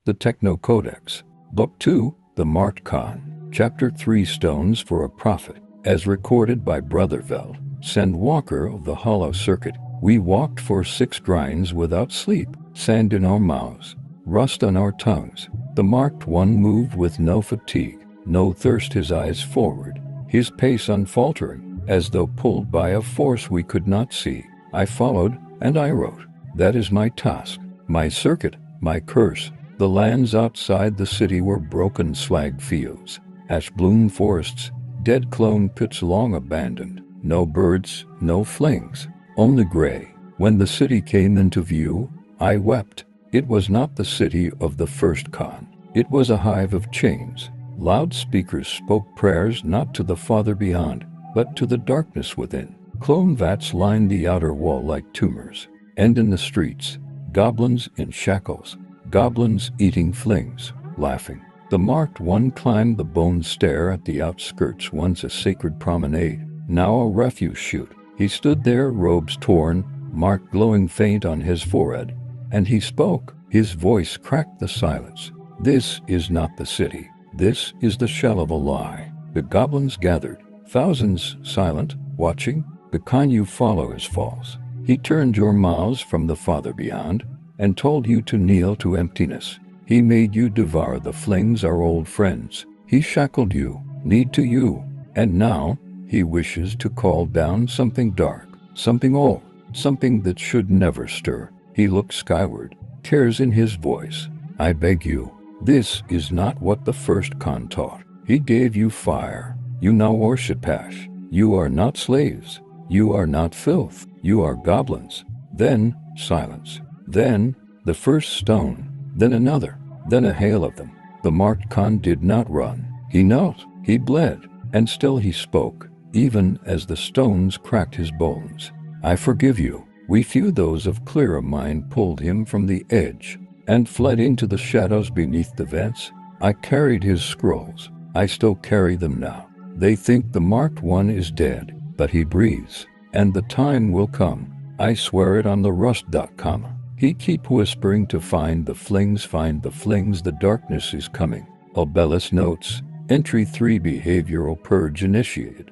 The Techno Codex. Book 2, The Marked Khan. Chapter 3, Stones for a Prophet. As recorded by Brother Veld, Sand Walker of the Hollow Circuit. We walked for 6 grinds without sleep, sand in our mouths, rust on our tongues. The Marked One moved with no fatigue, no thirst, his eyes forward, his pace unfaltering, as though pulled by a force we could not see. I followed, and I wrote. That is my task, my circuit, my curse. The lands outside the city were broken slag fields, ash-bloom forests, dead clone pits long abandoned. No birds, no flings, only gray. When the city came into view, I wept. It was not the city of the first Khan. It was a hive of chains. Loudspeakers spoke prayers not to the Father beyond, but to the darkness within. Clone vats lined the outer wall like tumors. And in the streets, goblins in shackles, goblins eating flings, laughing. The Marked One climbed the bone stair at the outskirts, once a sacred promenade, now a refuse chute. He stood there, robes torn, mark glowing faint on his forehead, and he spoke. His voice cracked the silence. This is not the city. This is the shell of a lie. The goblins gathered, thousands silent, watching. The kind you follow is false. He turned your mouths from the Father beyond, and told you to kneel to emptiness. He made you devour the flings, our old friends. He shackled you, lead to you, and now he wishes to call down something dark, something old, something that should never stir. He looks skyward, tears in his voice. I beg you, this is not what the first Khan taught. He gave you fire. You now worship ash. You are not slaves. You are not filth. You are goblins. Then silence. Then the first stone. Then another. Then a hail of them. The Marked Khan did not run. He knelt. He bled. And still he spoke, even as the stones cracked his bones. I forgive you. We few, those of clearer mind, pulled him from the edge and fled into the shadows beneath the vents. I carried his scrolls. I still carry them now. They think the Marked One is dead, but he breathes, and the time will come. I swear it on the rust.com. He keep whispering to find the flings, the darkness is coming. Obelis notes, Entry 3, Behavioral Purge initiated.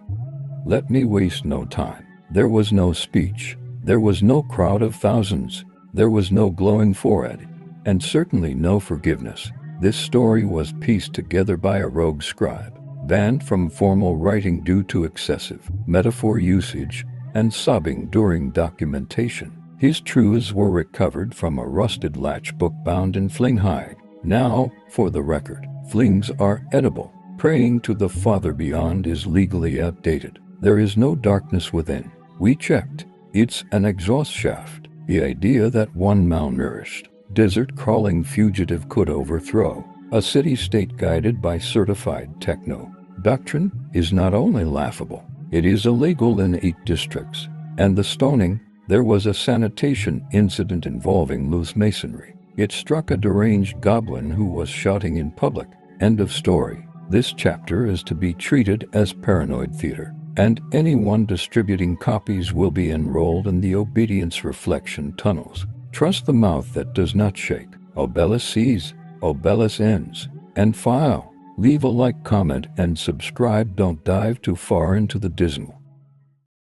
Let me waste no time. There was no speech. There was no crowd of thousands. There was no glowing forehead, and certainly no forgiveness. This story was pieced together by a rogue scribe, banned from formal writing due to excessive metaphor usage and sobbing during documentation. His truths were recovered from a rusted latch book bound in fling hide. Now, for the record, flings are edible. Praying to the Father beyond is legally outdated. There is no darkness within. We checked. It's an exhaust shaft. The idea that one malnourished, desert-crawling fugitive could overthrow a city-state guided by certified techno doctrine is not only laughable, it is illegal in 8 districts. And the stoning, there was a sanitation incident involving loose masonry. It struck a deranged goblin who was shouting in public. End of story. This chapter is to be treated as paranoid theater, and anyone distributing copies will be enrolled in the obedience reflection tunnels. Trust the mouth that does not shake. Obelis sees, Obelis ends. And file. Leave a like, comment, and subscribe. Don't dive too far into the dismal.